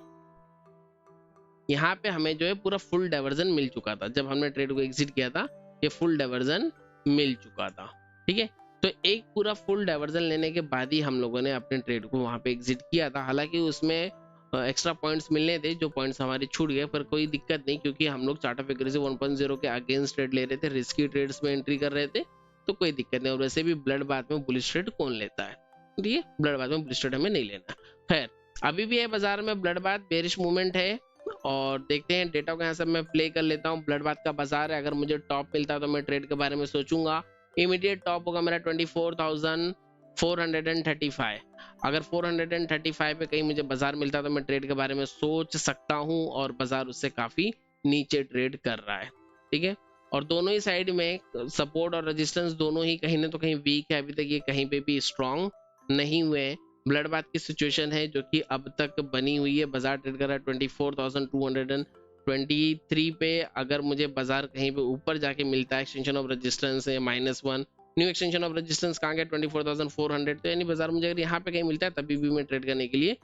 यहाँ पे हमें जो है पूरा फुल डाइवर्जन मिल चुका था, जब हमने ट्रेड को एग्जिट किया था ये फुल डाइवर्जन मिल चुका था। ठीक है, तो एक पूरा फुल डाइवर्जन लेने के बाद ही हम लोगों ने अपने ट्रेड को वहां पे एग्जिट किया था। हालांकि उसमें एक्स्ट्रा पॉइंट्स मिलने थे, जो पॉइंट्स हमारे छूट गए, पर कोई दिक्कत नहीं, क्योंकि हम लोग चार्ट ऑफ एक्यूरेसी 1.0 के अगेंस्ट ट्रेड ले रहे थे, रिस्की ट्रेड्स में एंट्री कर रहे थे, तो कोई दिक्कत नहीं। और वैसे भी ब्लड बाथ में बुलिश ट्रेड कौन लेता है, ठीक है, ब्लड बाथ में बुलिश ट्रेड हमें नहीं लेना। खैर, अभी भी है बाजार में ब्लड बाथ, बेरिश मूवमेंट है, और देखते हैं डेटा को यहाँ से मैं प्ले कर लेता हूँ। ब्लड बाथ का बाजार है, अगर मुझे टॉप मिलता है तो मैं ट्रेड के बारे में सोचूंगा। इमीडिएट टॉप होगा मेरा 24,435। अगर 435 पे कहीं मुझे बाजार मिलता है तो मैं ट्रेड के बारे में सोच सकता हूँ, और बाजार उससे काफी नीचे ट्रेड कर रहा है। ठीक है, और दोनों ही साइड में सपोर्ट और रेजिस्टेंस दोनों ही कहीं ना तो कहीं वीक है, अभी तक ये कहीं पे भी स्ट्रॉन्ग नहीं हुए हैं। ब्लड बाथ की सिचुएशन है जो कि अब तक बनी हुई है, बाजार ट्रेड कर रहा है 24,223 पे। अगर मुझे बाजार कहीं पे ऊपर जाके मिलता है, एक्सटेंशन ऑफ रेजिस्टेंस है -1, न्यू एक्सटेंशन ऑफ रेजिस्टेंस कहाँ गया 24,400, तो यानी बाजार मुझे अगर यहाँ पे कहीं मिलता है तभी भी मैं ट्रेड करने के लिए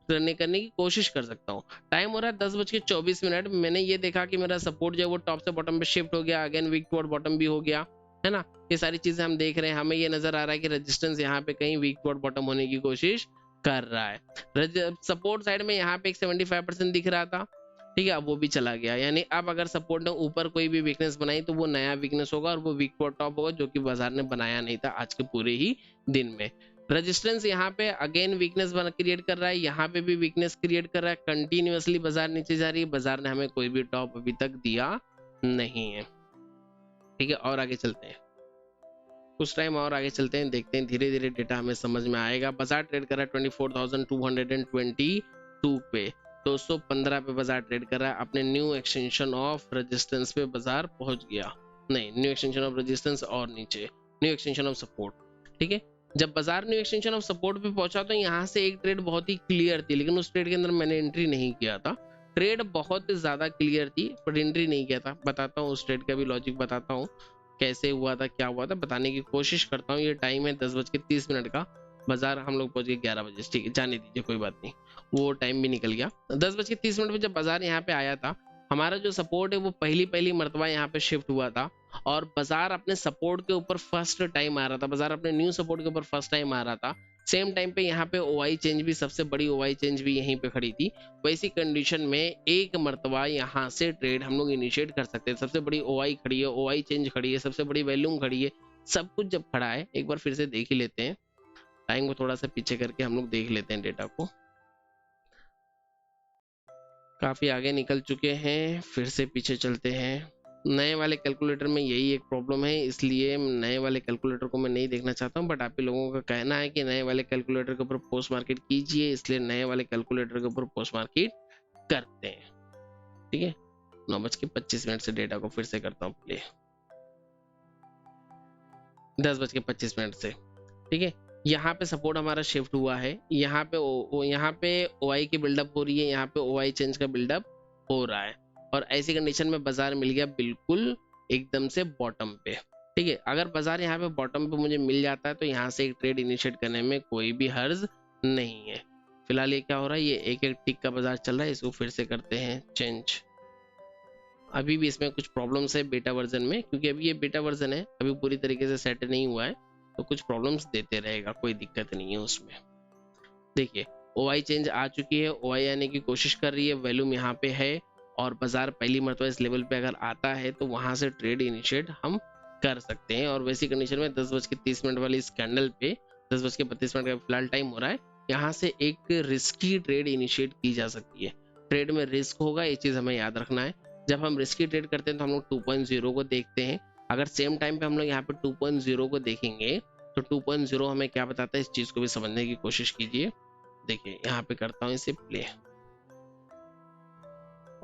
करने की कोशिश कर सकता हूँ। टाइम हो रहा है 10:24। मैंने ये देखा कि मेरा सपोर्ट जो है वो टॉप से बॉटम पे शिफ्ट हो गया, अगेन वीक टुवर्ड बॉटम भी हो गया, है ना। ये सारी चीजें हम देख रहे हैं, हमें ये नजर आ रहा है कि रेजिस्टेंस यहाँ पे कहीं वीक टुवर्ड बॉटम होने की कोशिश कर रहा है। सपोर्ट साइड में यहाँ पे एक 75% दिख रहा था, ठीक है, अब वो भी चला गया। यानी अब अगर सपोर्ट ने ऊपर कोई भी वीकनेस बनाई तो वो नया वीकनेस होगा, और वो वीक टुवर्ड टॉप होगा, जो कि बाजार ने बनाया नहीं था आज के पूरे ही दिन में। रेजिस्टेंस यहाँ पे अगेन वीकनेस क्रिएट कर रहा है, यहाँ पे भी वीकनेस क्रिएट कर रहा है, कंटिन्यूअसली बाजार नीचे जा रही है, बाजार ने हमें कोई भी टॉप अभी तक दिया नहीं है। ठीक है, और आगे चलते हैं, कुछ टाइम और आगे चलते हैं, देखते हैं धीरे धीरे डेटा हमें समझ में आएगा। बाजार ट्रेड कर रहा है 24,222 पे, 215 पे बाजार ट्रेड कर रहा है। अपने न्यू एक्सटेंशन ऑफ रेजिस्टेंस पे बाजार पहुंच गया, नहीं, न्यू एक्सटेंशन ऑफ रेजिस्टेंस और नीचे न्यू एक्सटेंशन ऑफ सपोर्ट। ठीक है, जब बाजार न्यू एक्सटेंशन ऑफ सपोर्ट पे पहुंचा तो यहाँ से एक ट्रेड बहुत ही क्लियर थी, लेकिन उस ट्रेड के अंदर मैंने एंट्री नहीं किया था। ट्रेड बहुत ज्यादा क्लियर थी पर एंट्री नहीं किया था। बताता हूँ उस ट्रेड का भी लॉजिक, बताता हूँ कैसे हुआ था, क्या हुआ था, बताने की कोशिश करता हूँ। ये टाइम है 10:30 का, बाजार हम लोग पहुंच गए 11 बजे। ठीक है, जाने दीजिए, कोई बात नहीं, वो टाइम भी निकल गया। 10:30 पे जब बाजार यहाँ पे आया था, हमारा जो सपोर्ट है वो पहली मर्तबा यहाँ पे शिफ्ट हुआ था और बाजार अपने सपोर्ट के ऊपर फर्स्ट टाइम आ रहा था, बाजार अपने न्यू सपोर्ट के ऊपर फर्स्ट टाइम आ रहा था। सेम टाइम पे यहाँ पे ओआई चेंज भी, सबसे बड़ी ओआई चेंज भी यहीं पे खड़ी थी। वैसी कंडीशन में एक मर्तबा यहाँ से ट्रेड हम लोग इनिशिएट कर सकते हैं। सबसे बड़ी ओआई खड़ी है, ओआई चेंज खड़ी है, सबसे बड़ी वॉल्यूम खड़ी है, सब कुछ जब खड़ा है, एक बार फिर से देख ही लेते हैं, टाइम को थोड़ा सा पीछे करके हम लोग देख लेते हैं डेटा को। काफी आगे निकल चुके हैं, फिर से पीछे चलते हैं। नए वाले कैलकुलेटर में यही एक प्रॉब्लम है, इसलिए नए वाले कैलकुलेटर को मैं नहीं देखना चाहता हूँ, बट आप ही लोगों का कहना है कि नए वाले कैलकुलेटर के ऊपर पोस्ट मार्केट कीजिए, इसलिए नए वाले कैलकुलेटर के ऊपर पोस्ट मार्केट करते हैं। ठीक है, 9:25 से डेटा को फिर से करता हूँ प्ले, 10:25 से। ठीक है, यहाँ पे सपोर्ट हमारा शिफ्ट हुआ है, यहाँ पे ओआई की बिल्डअप हो रही है, यहाँ पे ओआई चेंज का बिल्डअप हो रहा है, और ऐसी कंडीशन में बाजार मिल गया बिल्कुल एकदम से बॉटम पे। ठीक है, अगर बाजार यहाँ पे बॉटम पे मुझे मिल जाता है तो यहाँ से एक ट्रेड इनिशिएट करने में कोई भी हर्ज नहीं है। फिलहाल ये क्या हो रहा है, ये एक एक टिक का बाजार चल रहा है, इसको फिर से करते हैं चेंज। अभी भी इसमें कुछ प्रॉब्लम्स है बेटा वर्जन में, क्योंकि अभी ये बेटा वर्जन है, अभी पूरी तरीके से सेट नहीं हुआ है, तो कुछ प्रॉब्लम्स देते रहेगा, कोई दिक्कत नहीं है उसमें। देखिए, ओआई चेंज आ चुकी है, ओआई आने की कोशिश कर रही है, वॉल्यूम यहाँ पे है, और बाजार पहली मरतबा इस लेवल पे अगर आता है तो वहां से ट्रेड इनिशिएट हम कर सकते हैं। और वैसी कंडीशन में 10:30 वाली इस कैंडल पे 10:32 का फिलहाल टाइम हो रहा है, यहाँ से एक रिस्की ट्रेड इनिशिएट की जा सकती है। ट्रेड में रिस्क होगा, ये चीज हमें याद रखना है। जब हम रिस्की ट्रेड करते हैं तो हम लोग 2.0 को देखते हैं। अगर सेम टाइम पे हम लोग यहाँ पे 2.0 को देखेंगे तो 2.0 हमें क्या बताता है, इस चीज को भी समझने की कोशिश कीजिए। देखिए, यहाँ पे करता हूँ इसे प्ले,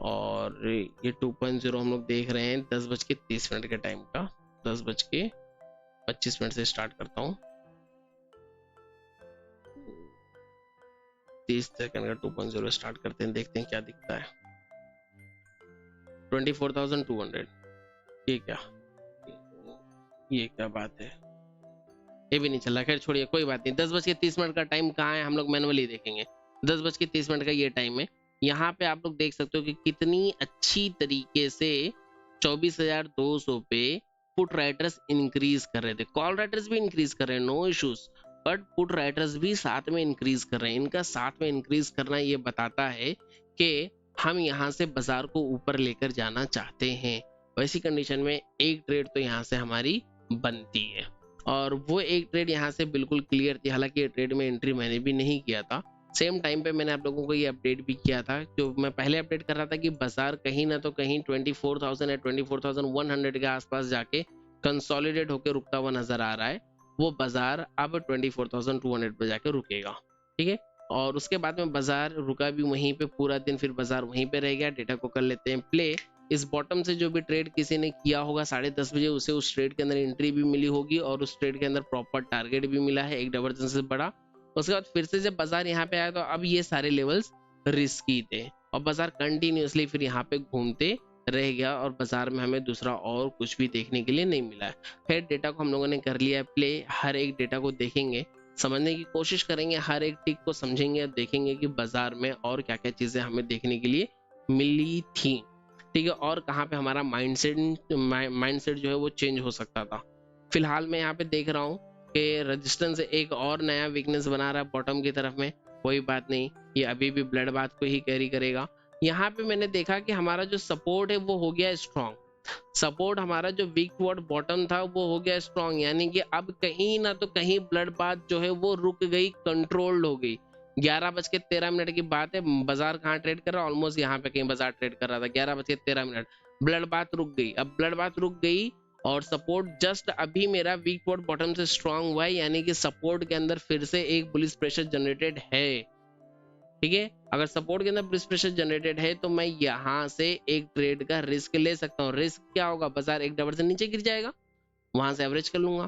और ये 2.0 हम लोग देख रहे हैं 10:30 के टाइम का, 10:25 से स्टार्ट करता हूँ, 30 सेकंड का 2.0 स्टार्ट करते हैं, देखते हैं क्या दिखता है। 24,200, ये क्या बात है, ये भी नहीं चल रहा। खैर छोड़िए, कोई बात नहीं। 10:30 का टाइम कहाँ है, हम लोग मैनुअली देखेंगे। 10:30 का ये टाइम है, यहाँ पे आप लोग देख सकते हो कि कितनी अच्छी तरीके से 24,200 पे पुट राइटर्स इंक्रीज कर रहे थे, कॉल राइटर्स भी इंक्रीज कर रहे हैं, no issues, but put writers भी साथ में इंक्रीज कर रहे हैं। इनका साथ में इंक्रीज करना ये बताता है कि हम यहाँ से बाजार को ऊपर लेकर जाना चाहते हैं। वैसी कंडीशन में एक ट्रेड तो यहाँ से हमारी बनती है, और वो एक ट्रेड यहाँ से बिल्कुल क्लियर थी। हालांकि ये ट्रेड में एंट्री मैंने भी नहीं किया था, सेम टाइम पे मैंने आप लोगों को ये अपडेट भी किया था, जो मैं पहले अपडेट कर रहा था कि बाजार कहीं ना तो कहीं 24,000 या 24,100 के आसपास जाके कंसोलिडेट होकर रुकता हुआ नजर आ रहा है। वो बाजार अब 24,200 पे जाके रुकेगा। ठीक है, और उसके बाद में बाजार रुका भी वहीं पे पूरा दिन, फिर बाजार वहीं पे रह गया। डेटा को कर लेते हैं प्ले। इस बॉटम से जो भी ट्रेड किसी ने किया होगा 10:30 बजे, उसे उस ट्रेड के अंदर एंट्री भी मिली होगी, और उस ट्रेड के अंदर प्रॉपर टारगेट भी मिला है, एक डाइवर्जेंस से बड़ा। उसके बाद फिर से जब बाजार यहाँ पे आया तो अब ये सारे लेवल्स रिस्की थे, और बाजार कंटिन्यूसली फिर यहाँ पे घूमते रह गया, और बाजार में हमें दूसरा और कुछ भी देखने के लिए नहीं मिला है। खैर, डेटा को हम लोगों ने कर लिया है प्ले, हर एक डेटा को देखेंगे, समझने की कोशिश करेंगे, हर एक टिक को समझेंगे, देखेंगे कि बाजार में और क्या क्या चीजें हमें देखने के लिए मिली थी। ठीक है, और कहाँ पे हमारा माइंडसेट जो है वो चेंज हो सकता था। फिलहाल मैं यहाँ पे देख रहा हूँ कि रेजिस्टेंस एक और नया वीकनेस बना रहा है बॉटम की तरफ में। कोई बात नहीं, ये अभी भी ब्लड बात को ही कैरी करेगा। यहाँ पे मैंने देखा कि हमारा जो सपोर्ट है वो हो गया स्ट्रॉन्ग, सपोर्ट हमारा जो वीक टुवर्ड बॉटम था वो हो गया स्ट्रॉन्ग, यानी कि अब कहीं ना तो कहीं ब्लड बात जो है वो रुक गई, कंट्रोल्ड हो गई। 11:13 की बात है, बाजार कहाँ ट्रेड कर रहा है, ऑलमोस्ट यहाँ पे कहीं बाजार ट्रेड कर रहा था 11:13। ब्लड बाथ रुक गई। अब ब्लड बाथ रुक गई और सपोर्ट जस्ट अभी मेरा वीक टुवर्ड बॉटम से स्ट्रांग हुआ है, यानी कि सपोर्ट के अंदर फिर से एक बुलिश प्रेशर जनरेटेड है। ठीक है, अगर सपोर्ट के अंदर बुलिश प्रेशर जनरेटेड है तो मैं यहाँ से एक ट्रेड का रिस्क ले सकता हूँ। रिस्क क्या होगा, बाजार एक डाइवर्जन नीचे गिर जाएगा, वहां से एवरेज कर लूंगा,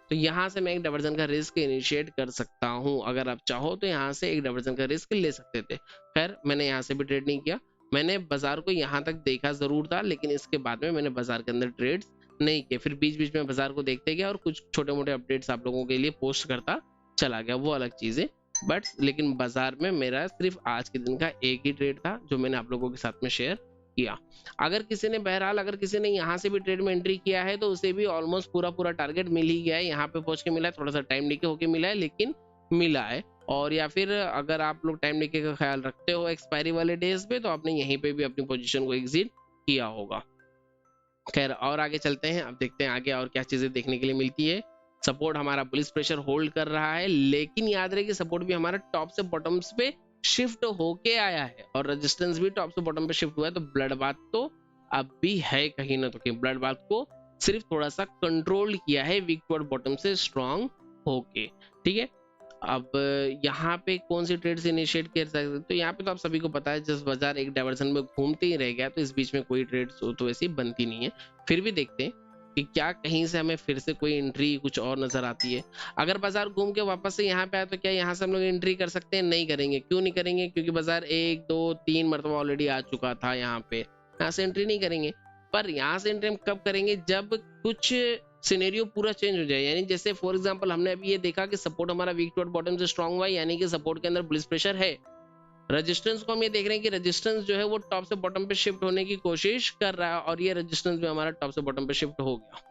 तो यहाँ से मैं एक डाइवर्जन का रिस्क इनिशिएट कर सकता हूँ। अगर आप चाहो तो यहाँ से एक डाइवर्जन का रिस्क ले सकते थे। खैर मैंने यहाँ से भी ट्रेड नहीं किया, मैंने बाजार को यहाँ तक देखा जरूर था, लेकिन इसके बाद में मैंने बाजार के अंदर ट्रेड नहीं किए। फिर बीच बीच में बाजार को देखते गया और कुछ छोटे मोटे अपडेट्स आप लोगों के लिए पोस्ट करता चला गया, वो अलग चीज है। बट लेकिन बाजार में मेरा सिर्फ आज के दिन का एक ही ट्रेड था जो मैंने आप लोगों के साथ में शेयर किया। अगर किसी ने बहरहाल अगर किसी ने यहाँ से भी ट्रेड में एंट्री किया है तो उसे भी ऑलमोस्ट पूरा पूरा टारगेट मिल ही गया है, यहाँ पे पहुंच के मिला है, थोड़ा सा टाइम लेके होके मिला है लेकिन मिला है। और या फिर अगर आप लोग टाइम लेके का ख्याल रखते हो एक्सपायरी वाले डेज पे, तो आपने यहीं पे भी अपनी पोजीशन को एग्जिट किया होगा। खैर और आगे चलते हैं, अब देखते हैं आगे और क्या चीजें देखने के लिए मिलती है। सपोर्ट हमारा बुलिश प्रेशर होल्ड कर रहा है, लेकिन याद रहे कि सपोर्ट भी हमारा टॉप से बॉटम्स पे शिफ्ट होके आया है और रेजिस्टेंस भी टॉप से बॉटम पे शिफ्ट हुआ है। तो ब्लड बाथ तो अब भी है कहीं ना तो कहीं, ब्लड बाथ को सिर्फ थोड़ा सा कंट्रोल किया है वीक टुवर्ड बॉटम से स्ट्रांग होके। ठीक है, अब यहाँ पे कौन सी ट्रेड्स इनिशिएट कर सकते हैं, तो यहाँ पे तो आप सभी को पता है जिस बाजार एक डाइवर्जन में घूमते ही रह गया तो इस बीच में कोई ट्रेड तो ऐसी बनती नहीं है। फिर भी देखते हैं कि क्या कहीं से हमें फिर से कोई एंट्री कुछ और नजर आती है। अगर बाजार घूम के वापस से यहाँ पे आए तो क्या यहाँ से हम लोग एंट्री कर सकते हैं? नहीं करेंगे। क्यों नहीं करेंगे? क्योंकि बाजार 1 2 3 मरतबा ऑलरेडी आ चुका था यहाँ पे, यहाँ से एंट्री नहीं करेंगे। पर यहाँ से एंट्री हम कब करेंगे? जब कुछ सिनेरियो पूरा चेंज हो जाए, यानी जैसे फॉर एग्जांपल हमने अभी ये देखा कि सपोर्ट हमारा वीक टुवर्ड बॉटम से स्ट्रांग हुआ है, यानी कि सपोर्ट के अंदर बुलिश प्रेशर है। रेजिस्टेंस को हम ये देख रहे हैं कि रेजिस्टेंस जो है वो टॉप से बॉटम पे शिफ्ट होने की कोशिश कर रहा है और ये रेजिस्टेंस भी हमारा टॉप से बॉटम पे शिफ्ट हो गया,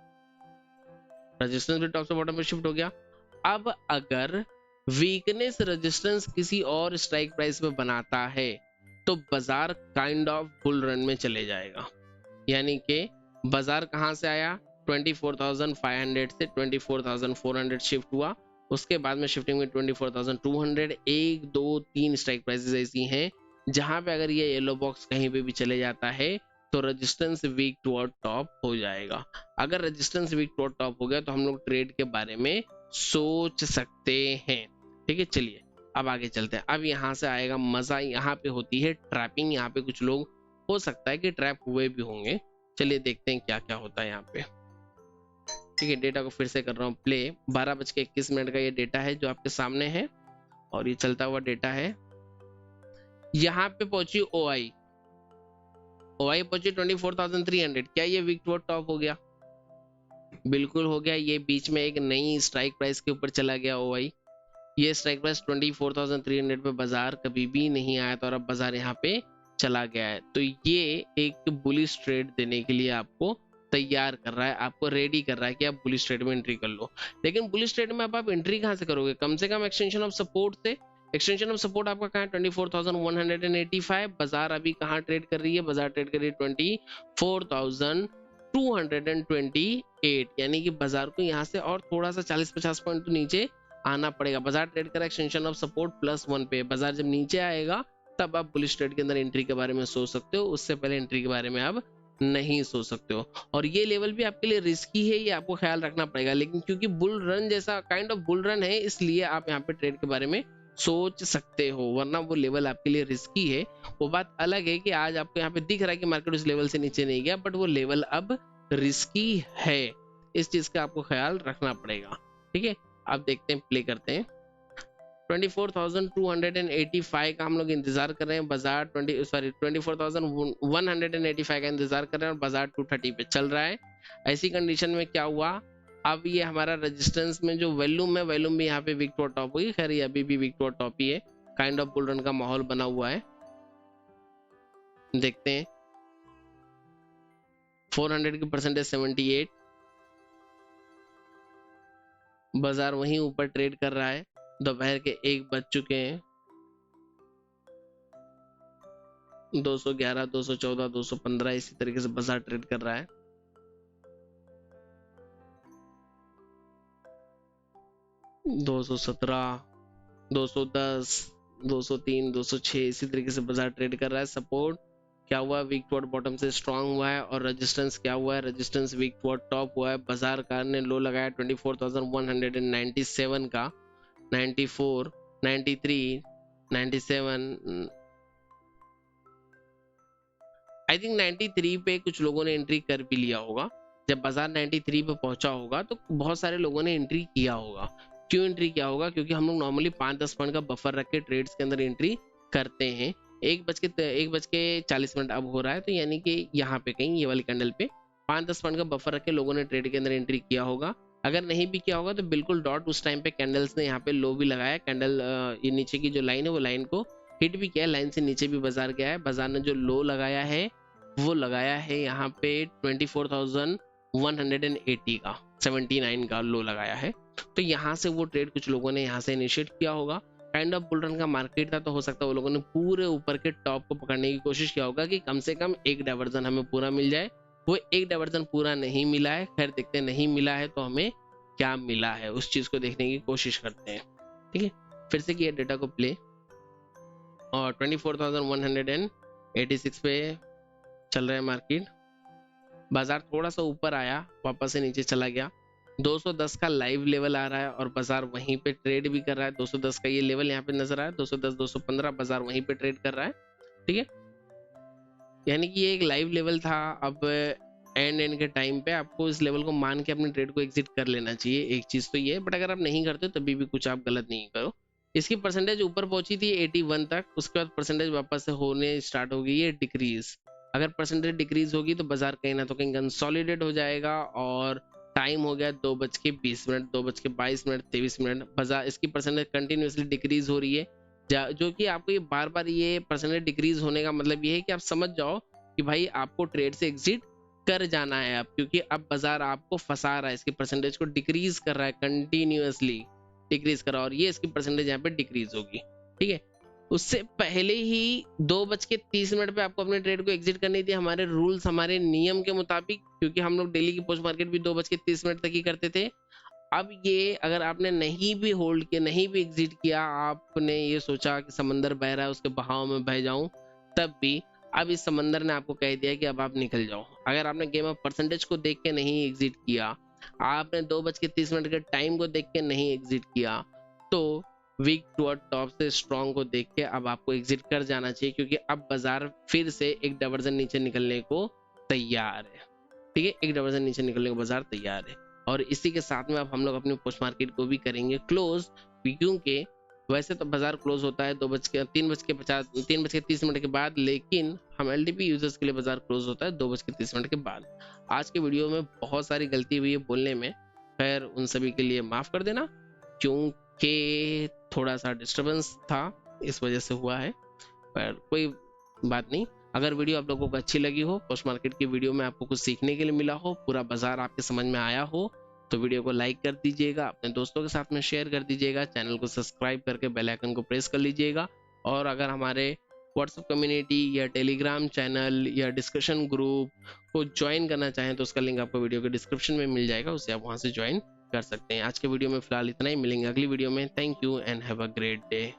रेजिस्टेंस भी टॉप से बॉटम पे शिफ्ट हो गया। अब अगर वीकनेस रेजिस्टेंस किसी और स्ट्राइक प्राइस पे बनाता है तो बाजार काइंड ऑफ बुल रन में चले जाएगा। यानी कि बाजार कहां से आया? 24,500 से 24,400 शिफ्ट हुआ, उसके बाद में शिफ्टिंग में 24,200। 1 2 3 स्ट्राइक प्राइसेस ऐसी हैं जहां पे अगर ये येलो बॉक्स कहीं पे भी चले जाता है तो रेजिस्टेंस वीक टुवर्ड टॉप हो जाएगा। अगर रेजिस्टेंस वीक टुवर्ड टॉप हो गया तो हम लोग ट्रेड के बारे में सोच सकते हैं। ठीक है, चलिए अब आगे चलते हैं। अब यहाँ से आएगा मजा, यहाँ पे होती है ट्रैपिंग। यहाँ पे कुछ लोग हो सकता है कि ट्रैप हुए भी होंगे, चलिए देखते हैं क्या क्या होता है यहाँ पे। ठीक है, डेटा को फिर से कर रहा हूँ प्ले। 12:21 का ये डेटा है जो आपके सामने है और ये चलता हुआ डेटा है। यहाँ पे पहुंची ओआई पहुंची 24,300। क्या ये वीक टुवर्ड टॉप हो गया? बिल्कुल हो गया। ये बीच में एक नई स्ट्राइक प्राइस के ऊपर चला गया ओआई। ये स्ट्राइक प्राइस 24,300 पे बाजार कभी भी नहीं आया था और अब बाजार यहाँ पे चला गया है। तो ये एक बुलिश ट्रेड देने के लिए आपको तैयार कर रहा है, आपको रेडी कर रहा है कि आप बुलिश ट्रेड में एंट्री कर लो। लेकिन बुलिश ट्रेड में अब आप एंट्री कहां से करोगे? कम से कम एक्सटेंशन ऑफ सपोर्ट से। एक्सटेंशन ऑफ सपोर्ट आपका कहां है? 24,185। बाजार अभी कहां ट्रेड कर रही है? बाजार ट्रेड कर रही है 24,228, यानी कि बाजार को यहाँ से और थोड़ा सा 40-50 पॉइंट तो नीचे आना पड़ेगा। बाजार ट्रेड कर एक्सटेंशन ऑफ सपोर्ट +1 पे। बाजार जब नीचे आएगा तब आप बुलिश ट्रेड के अंदर एंट्री के बारे में सोच सकते हो, उससे पहले एंट्री के बारे में आप नहीं सोच सकते हो। और ये लेवल भी आपके लिए रिस्की है, ये आपको ख्याल रखना पड़ेगा। लेकिन क्योंकि बुल रन जैसा काइंड ऑफ बुल रन है, इसलिए आप यहाँ पे ट्रेड के बारे में सोच सकते हो, वरना वो लेवल आपके लिए रिस्की है। वो बात अलग है कि आज आपको यहाँ पे दिख रहा है कि मार्केट उस लेवल से नीचे नहीं गया, बट वो लेवल अब रिस्की है। इस चीज का आपको ख्याल रखना पड़ेगा। ठीक है, अब देखते हैं, प्ले करते हैं। 24,285 का हम लोग इंतजार कर रहे हैं। बाजार 24,185 का इंतजार कर रहे हैं और बाजार 230 पे चल रहा है। ऐसी कंडीशन में क्या हुआ, अब ये हमारा रेजिस्टेंस में जो वॉल्यूम है, वॉल्यूम भी यहाँ पे वीक टुवर्ड टॉप हुई। खैर ये अभी भी वीक टुवर्ड टॉप ही है, काइंड ऑफ बुल रन का माहौल बना हुआ है। देखते हैं 400 की परसेंटेज 78, बाजार वहीं ऊपर ट्रेड कर रहा है। दोपहर के 1 बज चुके हैं। 211, 214, 215 इसी तरीके से बाजार ट्रेड कर रहा है। $217, 210, 203, 206 इसी तरीके से बाजार ट्रेड कर रहा है। सपोर्ट क्या हुआ, वीक टुवर्ड बॉटम से स्ट्रांग हुआ है, और रेजिस्टेंस क्या हुआ है, रेजिस्टेंस वीक टुवर्ड टॉप हुआ है। बाजार कार ने लो लगाया 24,197 का, 94, 93, 97, आई थिंक 93 पे कुछ लोगों ने एंट्री कर भी लिया होगा। जब बाजार 93 पे पहुंचा होगा तो बहुत सारे लोगों ने एंट्री किया होगा। क्यों एंट्री किया होगा? क्योंकि हम लोग नॉर्मली 5-10 पॉइंट का बफर रख के ट्रेड्स के अंदर एंट्री करते हैं। 1:40 अब हो रहा है, तो यानी कि यहाँ पे कहीं ये वाली कैंडल पे 5-10 पॉइंट का बफर रख के लोगों ने ट्रेड के अंदर एंट्री किया होगा। अगर नहीं भी किया होगा तो बिल्कुल डॉट उस टाइम पे कैंडल्स ने यहाँ पे लो भी लगाया। कैंडल ये नीचे की जो लाइन है वो लाइन को हिट भी किया है, लाइन से नीचे भी बाजार गया है। बाजार ने जो लो लगाया है वो लगाया है यहाँ पे 24,180 का, 79 का लो लगाया है। तो यहाँ से वो ट्रेड कुछ लोगों ने यहाँ से इनिशिएट किया होगा। काइंड ऑफ बुल रन का मार्केट था, तो हो सकता है वो लोगों ने पूरे ऊपर के टॉप को पकड़ने की कोशिश किया होगा कि कम से कम एक डाइवर्जन हमें पूरा मिल जाए। वो एक डाइवर्जन पूरा नहीं मिला है। खैर देखते नहीं मिला है तो हमें क्या मिला है उस चीज को देखने की कोशिश करते हैं। ठीक है, फिर से किया डेटा को प्ले, और 24,186 पे चल रहा है मार्केट। बाजार थोड़ा सा ऊपर आया, वापस से नीचे चला गया। 210 का लाइव लेवल आ रहा है और बाजार वहीं पे ट्रेड भी कर रहा है। 210 का ये लेवल यहाँ पे नजर आया, 210, 215 बाजार वहीं पे ट्रेड कर रहा है। ठीक है, यानी कि ये एक लाइव लेवल था। अब एंड के टाइम पे आपको इस लेवल को मान के अपने ट्रेड को एग्जिट कर लेना चाहिए, एक चीज तो ये। बट अगर आप नहीं करते तभी भी कुछ आप गलत नहीं करो। इसकी परसेंटेज ऊपर पहुंची थी 81 तक, उसके बाद परसेंटेज वापस से होने स्टार्ट हो गई है डिक्रीज। अगर परसेंटेज डिक्रीज होगी तो बाजार कहीं ना तो कहीं कंसोलिडेट हो जाएगा। और टाइम हो गया 2:20, 2:22, 23। बाजार इसकी परसेंटेज कंटिन्यूसली डिक्रीज हो रही है, जो कि आपको ये बार बार ये परसेंटेज डिक्रीज होने का मतलब ये है कि आप समझ जाओ कि भाई आपको ट्रेड से एग्जिट कर जाना है अब, क्योंकि अब बाजार आपको फंसा रहा है, इसकी परसेंटेज को डिक्रीज कर रहा है, कंटिन्यूअसली डिक्रीज कर रहा है, और ये इसकी परसेंटेज यहाँ पे डिक्रीज होगी। ठीक है, उससे पहले ही 2:30 पे आपको अपने ट्रेड को एग्जिट करनी थी, हमारे रूल्स हमारे नियम के मुताबिक, क्योंकि हम लोग डेली की पोस्ट मार्केट भी 2:30 तक ही करते थे। अब ये अगर आपने नहीं भी होल्ड किया, नहीं भी एग्जिट किया, आपने ये सोचा कि समंदर बह रहा है उसके बहाव में बह जाऊं, तब भी अब इस समंदर ने आपको कह दिया कि अब आप निकल जाओ। अगर आपने गेम ऑफ परसेंटेज को देख के नहीं एग्जिट किया, आपने 2:30 के टाइम को देख के नहीं एग्जिट किया, तो वीक टुवर्ड टॉप से स्ट्रॉन्ग को देख के अब आपको एग्जिट कर जाना चाहिए, क्योंकि अब बाजार फिर से एक डाइवर्जन नीचे निकलने को तैयार है। ठीक है, एक डाइवर्जन नीचे निकलने को बाजार तैयार है। और इसी के साथ में अब हम लोग अपनी पोस्ट मार्केट को भी करेंगे क्लोज, क्योंकि वैसे तो बाजार क्लोज होता है 3:30 के बाद, लेकिन हम एलडीपी यूजर्स के लिए बाजार क्लोज होता है 2:30 के बाद। आज के वीडियो में बहुत सारी गलती हुई है बोलने में, खैर उन सभी के लिए माफ कर देना, क्योंकि थोड़ा सा डिस्टरबेंस था इस वजह से हुआ है, पर कोई बात नहीं। अगर वीडियो आप लोगों को अच्छी लगी हो, पोस्ट मार्केट की वीडियो में आपको कुछ सीखने के लिए मिला हो, पूरा बाजार आपके समझ में आया हो, तो वीडियो को लाइक कर दीजिएगा, अपने दोस्तों के साथ में शेयर कर दीजिएगा, चैनल को सब्सक्राइब करके बेल आइकन को प्रेस कर लीजिएगा। और अगर हमारे व्हाट्सएप कम्युनिटी या टेलीग्राम चैनल या डिस्कशन ग्रुप को ज्वाइन करना चाहें तो उसका लिंक आपको वीडियो के डिस्क्रिप्शन में मिल जाएगा, उसे आप वहां से ज्वाइन कर सकते हैं। आज के वीडियो में फिलहाल इतना ही, मिलेंगे अगली वीडियो में। Thank you and have a great day.